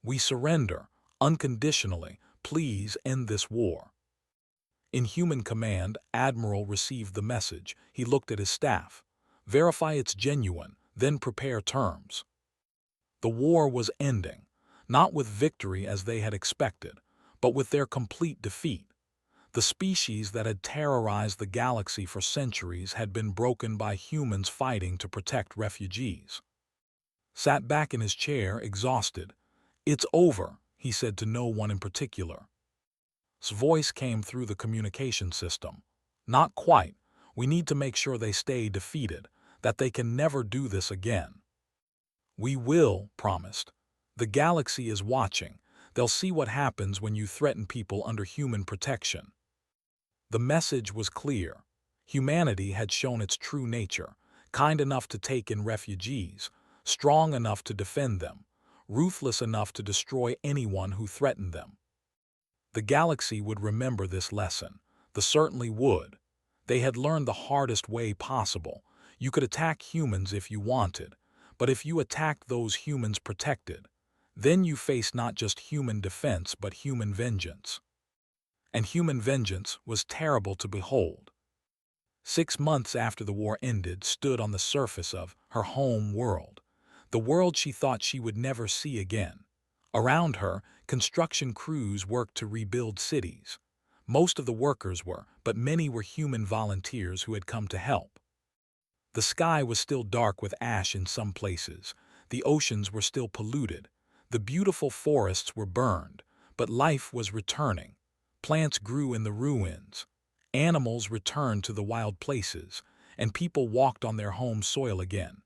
Speaker 1: "We surrender, unconditionally. Please end this war." In human command, Admiral received the message. He looked at his staff. "Verify it's genuine, then prepare terms." The war was ending, not with victory as they had expected, but with their complete defeat. The species that had terrorized the galaxy for centuries had been broken by humans fighting to protect refugees. Sat back in his chair, exhausted. "It's over," he said to no one in particular. His voice came through the communication system. "Not quite. We need to make sure they stay defeated, that they can never do this again." "We will," promised. "The galaxy is watching. They'll see what happens when you threaten people under human protection." The message was clear. Humanity had shown its true nature, kind enough to take in refugees, strong enough to defend them, ruthless enough to destroy anyone who threatened them. The galaxy would remember this lesson. They certainly would. They had learned the hardest way possible. You could attack humans if you wanted, but if you attacked those humans protected, then you faced not just human defense but human vengeance. And human vengeance was terrible to behold. 6 months after the war ended, stood on the surface of her home world, the world she thought she would never see again. Around her, construction crews worked to rebuild cities. Most of the workers were, but many were human volunteers who had come to help. The sky was still dark with ash in some places. The oceans were still polluted. The beautiful forests were burned, but life was returning. Plants grew in the ruins. Animals returned to the wild places, and people walked on their home soil again.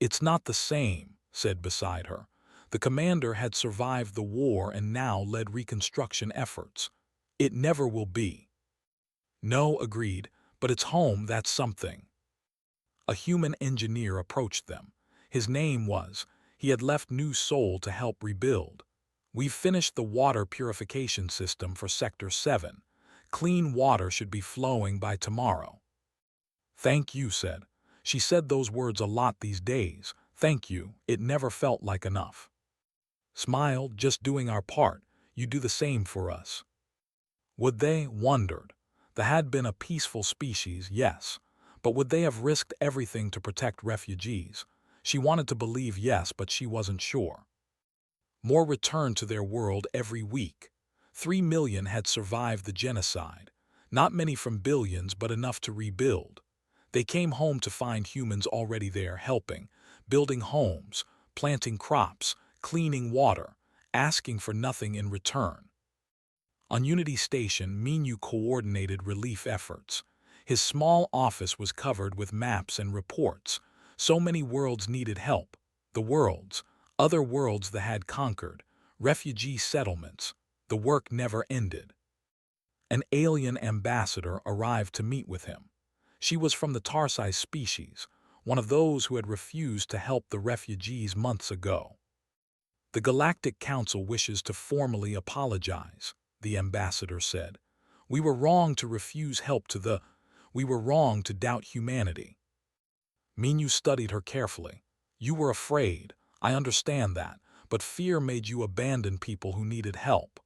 Speaker 1: "It's not the same," said beside her. The commander had survived the war and now led reconstruction efforts. It never will be. No, agreed, but it's home, that's something. A human engineer approached them. His name was, he had left New Seoul to help rebuild. We've finished the water purification system for Sector 7. Clean water should be flowing by tomorrow. Thank you, said. She said those words a lot these days. Thank you, it never felt like enough. Smiled, just doing our part, you do the same for us. Would they? Wondered. They had been a peaceful species, yes, but would they have risked everything to protect refugees? She wanted to believe yes, but she wasn't sure. More returned to their world every week. 3 million had survived the genocide. Not many from billions, but enough to rebuild. They came home to find humans already there helping, building homes, planting crops, cleaning water, asking for nothing in return. On Unity Station, Minu coordinated relief efforts. His small office was covered with maps and reports. So many worlds needed help. The worlds, other worlds that had conquered, refugee settlements. The work never ended. An alien ambassador arrived to meet with him. She was from the Tarsi species, one of those who had refused to help the refugees months ago. The Galactic Council wishes to formally apologize, the ambassador said. We were wrong to refuse help to we were wrong to doubt humanity. Minu studied her carefully. You were afraid, I understand that, but fear made you abandon people who needed help.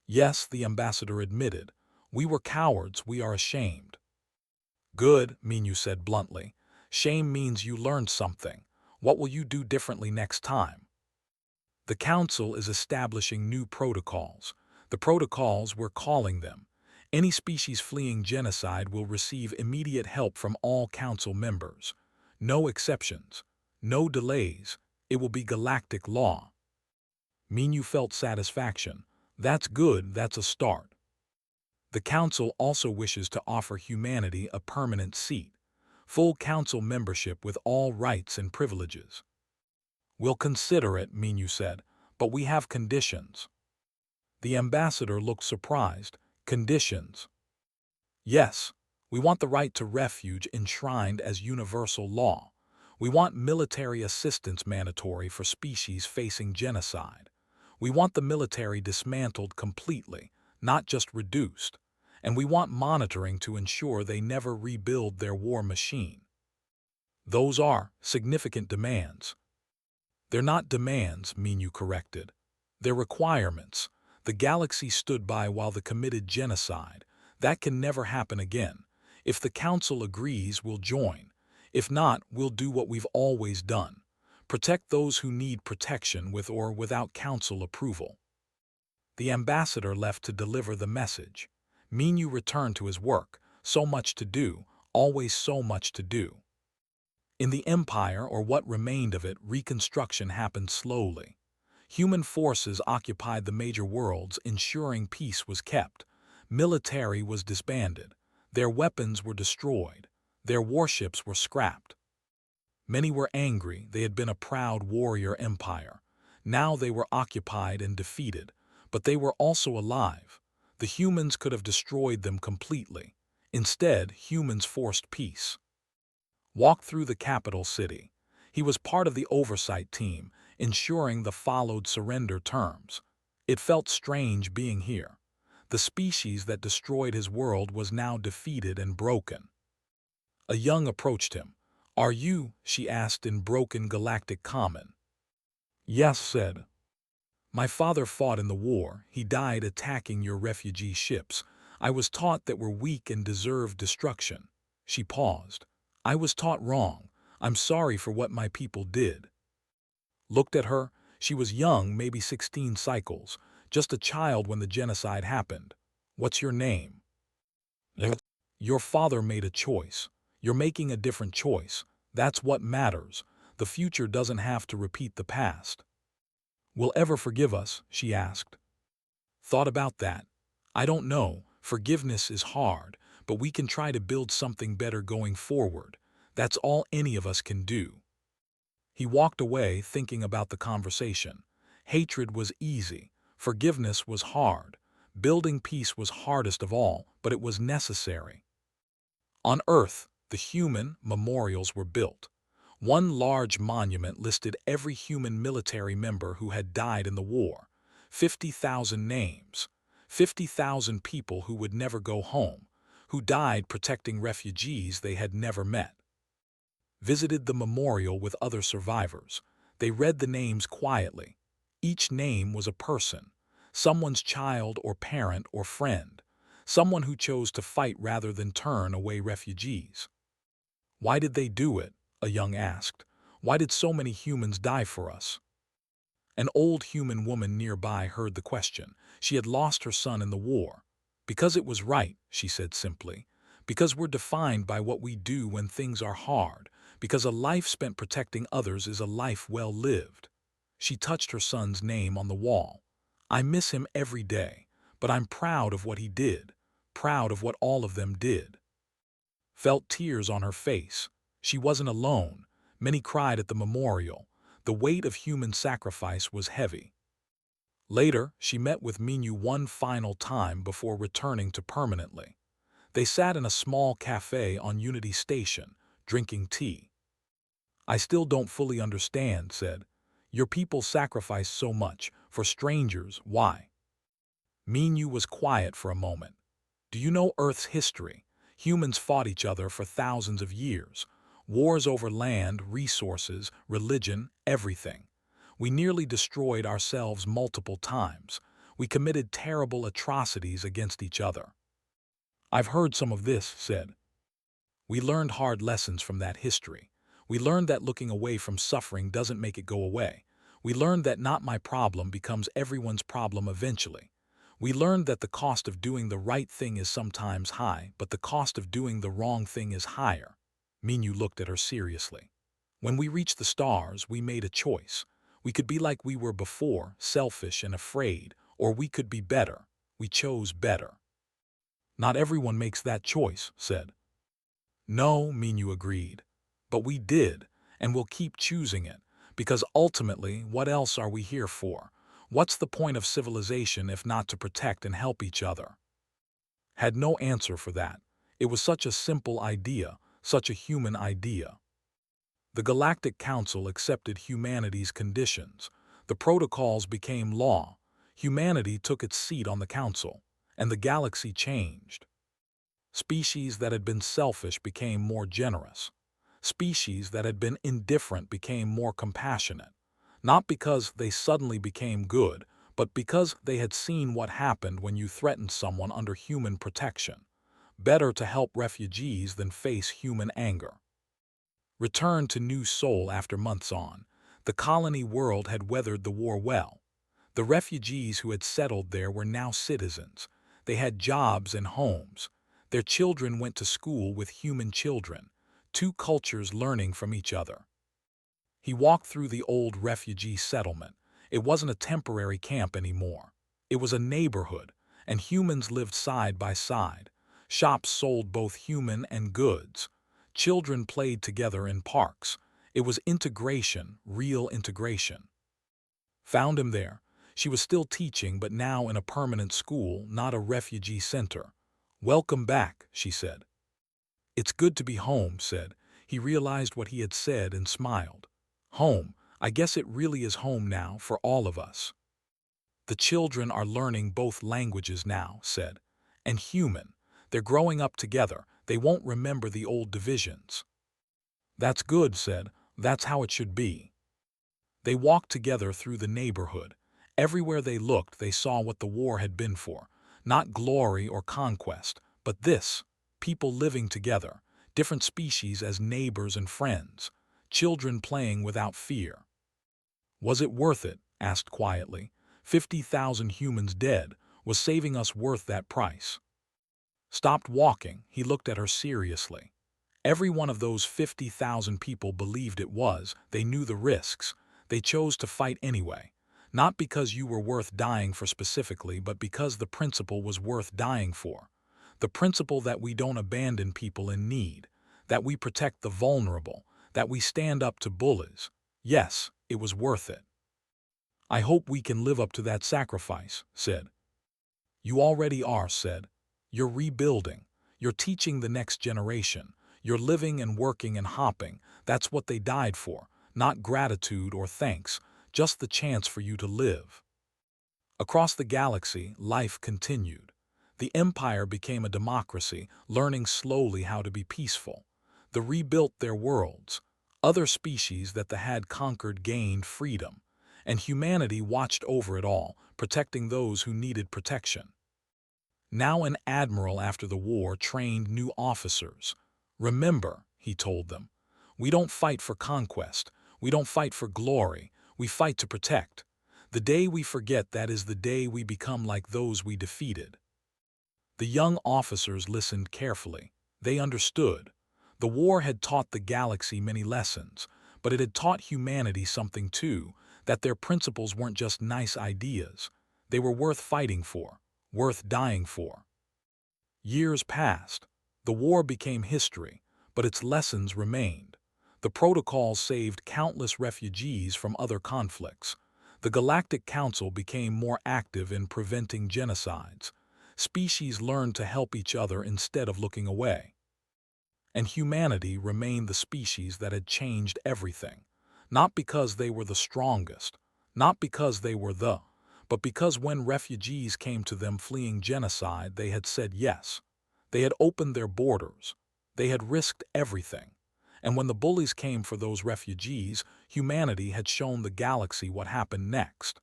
Speaker 1: Yes, the ambassador admitted. We were cowards, we are ashamed. Good, Minu said bluntly. Shame means you learned something. What will you do differently next time? The Council is establishing new protocols. The protocols, we're calling them. Any species fleeing genocide will receive immediate help from all Council members. No exceptions. No delays. It will be galactic law. Minu felt satisfaction. That's good, that's a start. The Council also wishes to offer humanity a permanent seat. Full Council membership with all rights and privileges. We'll consider it, Minu said, but we have conditions. The ambassador looked surprised. Conditions? Yes, we want the right to refuge enshrined as universal law. We want military assistance mandatory for species facing genocide. We want the military dismantled completely, not just reduced. And we want monitoring to ensure they never rebuild their war machine. Those are significant demands. They're not demands, Minu corrected. They're requirements. The galaxy stood by while they committed genocide. That can never happen again. If the Council agrees, we'll join. If not, we'll do what we've always done. Protect those who need protection with or without Council approval. The ambassador left to deliver the message. Minu returned to his work. So much to do, always so much to do. In the Empire, or what remained of it, reconstruction happened slowly. Human forces occupied the major worlds, ensuring peace was kept. Military was disbanded. Their weapons were destroyed. Their warships were scrapped. Many were angry. They had been a proud warrior empire. Now they were occupied and defeated, but they were also alive. The humans could have destroyed them completely. Instead, humans forced peace. Walked through the capital city. He was part of the oversight team, ensuring the followed surrender terms. It felt strange being here. The species that destroyed his world was now defeated and broken. A young approached him. Are you? She asked in broken galactic common. Yes, said. My father fought in the war. He died attacking your refugee ships. I was taught that we're weak and deserve destruction. She paused. I was taught wrong. I'm sorry for what my people did. Looked at her. She was young, maybe 16 cycles, just a child when the genocide happened. What's your name? Your father made a choice. You're making a different choice. That's what matters. The future doesn't have to repeat the past. Will ever forgive us? She asked. Thought about that. I don't know. Forgiveness is hard, but we can try to build something better going forward. That's all any of us can do. He walked away thinking about the conversation. Hatred was easy. Forgiveness was hard. Building peace was hardest of all, but it was necessary. On Earth, the human memorials were built. One large monument listed every human military member who had died in the war. 50,000 names. 50,000 people who would never go home, who died protecting refugees they had never met. Visited the memorial with other survivors. They read the names quietly. Each name was a person, someone's child or parent or friend, someone who chose to fight rather than turn away refugees. Why did they do it? A young asked. Why did so many humans die for us? An old human woman nearby heard the question. She had lost her son in the war. Because it was right, she said simply. Because we're defined by what we do when things are hard. Because a life spent protecting others is a life well lived. She touched her son's name on the wall. I miss him every day, but I'm proud of what he did, proud of what all of them did. Felt tears on her face. She wasn't alone. Many cried at the memorial. The weight of human sacrifice was heavy. Later, she met with Minyu one final time before returning to permanently. They sat in a small cafe on Unity Station, drinking tea. I still don't fully understand, said. Your people sacrifice so much. For strangers, why? Minyu was quiet for a moment. Do you know Earth's history? Humans fought each other for thousands of years. Wars over land, resources, religion, everything. We nearly destroyed ourselves multiple times. We committed terrible atrocities against each other. I've heard some of this, said. We learned hard lessons from that history. We learned that looking away from suffering doesn't make it go away. We learned that not my problem becomes everyone's problem eventually. We learned that the cost of doing the right thing is sometimes high, but the cost of doing the wrong thing is higher. Minyu looked at her seriously. When we reached the stars, we made a choice. We could be like we were before, selfish and afraid, or we could be better. We chose better. Not everyone makes that choice, said. No, Minyu agreed. But we did, and we'll keep choosing it, because ultimately, what else are we here for? What's the point of civilization if not to protect and help each other? Had no answer for that. It was such a simple idea, such a human idea. The Galactic Council accepted humanity's conditions. The protocols became law. Humanity took its seat on the council, and the galaxy changed. Species that had been selfish became more generous. Species that had been indifferent became more compassionate. Not because they suddenly became good, but because they had seen what happened when you threatened someone under human protection. Better to help refugees than face human anger. Returned to New Seoul after months on. The colony world had weathered the war well. The refugees who had settled there were now citizens. They had jobs and homes. Their children went to school with human children, two cultures learning from each other. He walked through the old refugee settlement. It wasn't a temporary camp anymore. It was a neighborhood, and humans lived side by side. Shops sold both human and goods. Children played together in parks. It was integration, real integration. Found him there. She was still teaching, but now in a permanent school, not a refugee center. Welcome back, she said. It's good to be home, said. He realized what he had said and smiled. Home, I guess it really is home now for all of us. The children are learning both languages now, said. And human. They're growing up together. They won't remember the old divisions. That's good, said. That's how it should be. They walked together through the neighborhood. Everywhere they looked, they saw what the war had been for. Not glory or conquest, but this. People living together, different species as neighbors and friends, children playing without fear. Was it worth it? Asked quietly. 50,000 humans dead. Was saving us worth that price? Stopped walking, he looked at her seriously. Every one of those 50,000 people believed it was. They knew the risks. They chose to fight anyway. Not because you were worth dying for specifically, but because the principle was worth dying for. The principle that we don't abandon people in need, that we protect the vulnerable, that we stand up to bullies. Yes, it was worth it. I hope we can live up to that sacrifice, said. You already are, said. You're rebuilding. You're teaching the next generation. You're living and working and hopping. That's what they died for. Not gratitude or thanks, just the chance for you to live. Across the galaxy, life continued. The Empire became a democracy, learning slowly how to be peaceful. They rebuilt their worlds. Other species that they had conquered gained freedom, and humanity watched over it all, protecting those who needed protection. Now an admiral after the war trained new officers. Remember, he told them, we don't fight for conquest. We don't fight for glory. We fight to protect. The day we forget that is the day we become like those we defeated. The young officers listened carefully. They understood. The war had taught the galaxy many lessons, but it had taught humanity something too, that their principles weren't just nice ideas. They were worth fighting for, worth dying for. Years passed. The war became history, but its lessons remained. The protocols saved countless refugees from other conflicts. The Galactic Council became more active in preventing genocides. Species learned to help each other instead of looking away. And humanity remained the species that had changed everything, not because they were the strongest, not because they were but because when refugees came to them fleeing genocide, they had said yes. They had opened their borders. They had risked everything. And when the bullies came for those refugees, humanity had shown the galaxy what happened next.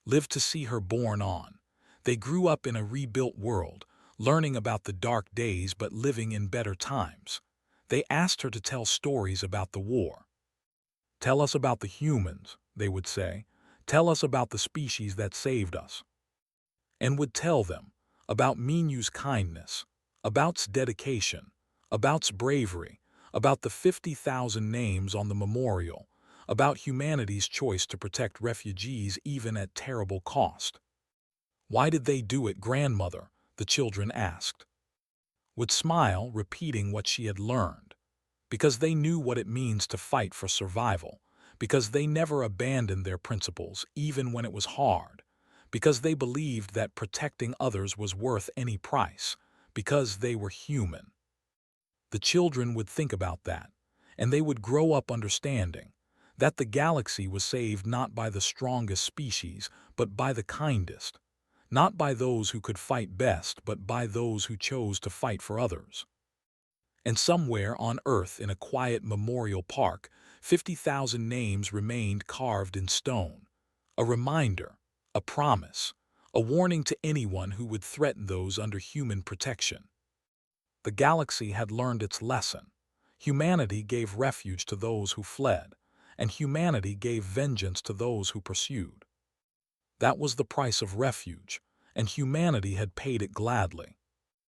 Speaker 1: Lived to see her born on. They grew up in a rebuilt world, learning about the dark days but living in better times. They asked her to tell stories about the war. Tell us about the humans, they would say. Tell us about the species that saved us. And would tell them about Minu's kindness, about's dedication, about's bravery, about the 50,000 names on the memorial, about humanity's choice to protect refugees even at terrible cost. Why did they do it, grandmother? The children asked. Would smile, repeating what she had learned. Because they knew what it means to fight for survival. Because they never abandoned their principles, even when it was hard. Because they believed that protecting others was worth any price. Because they were human. The children would think about that, and they would grow up understanding that the galaxy was saved not by the strongest species, but by the kindest. Not by those who could fight best, but by those who chose to fight for others. And somewhere on Earth, in a quiet memorial park, 50,000 names remained carved in stone. A reminder, a promise, a warning to anyone who would threaten those under human protection. The galaxy had learned its lesson. Humanity gave refuge to those who fled, and humanity gave vengeance to those who pursued. That was the price of refuge, and humanity had paid it gladly.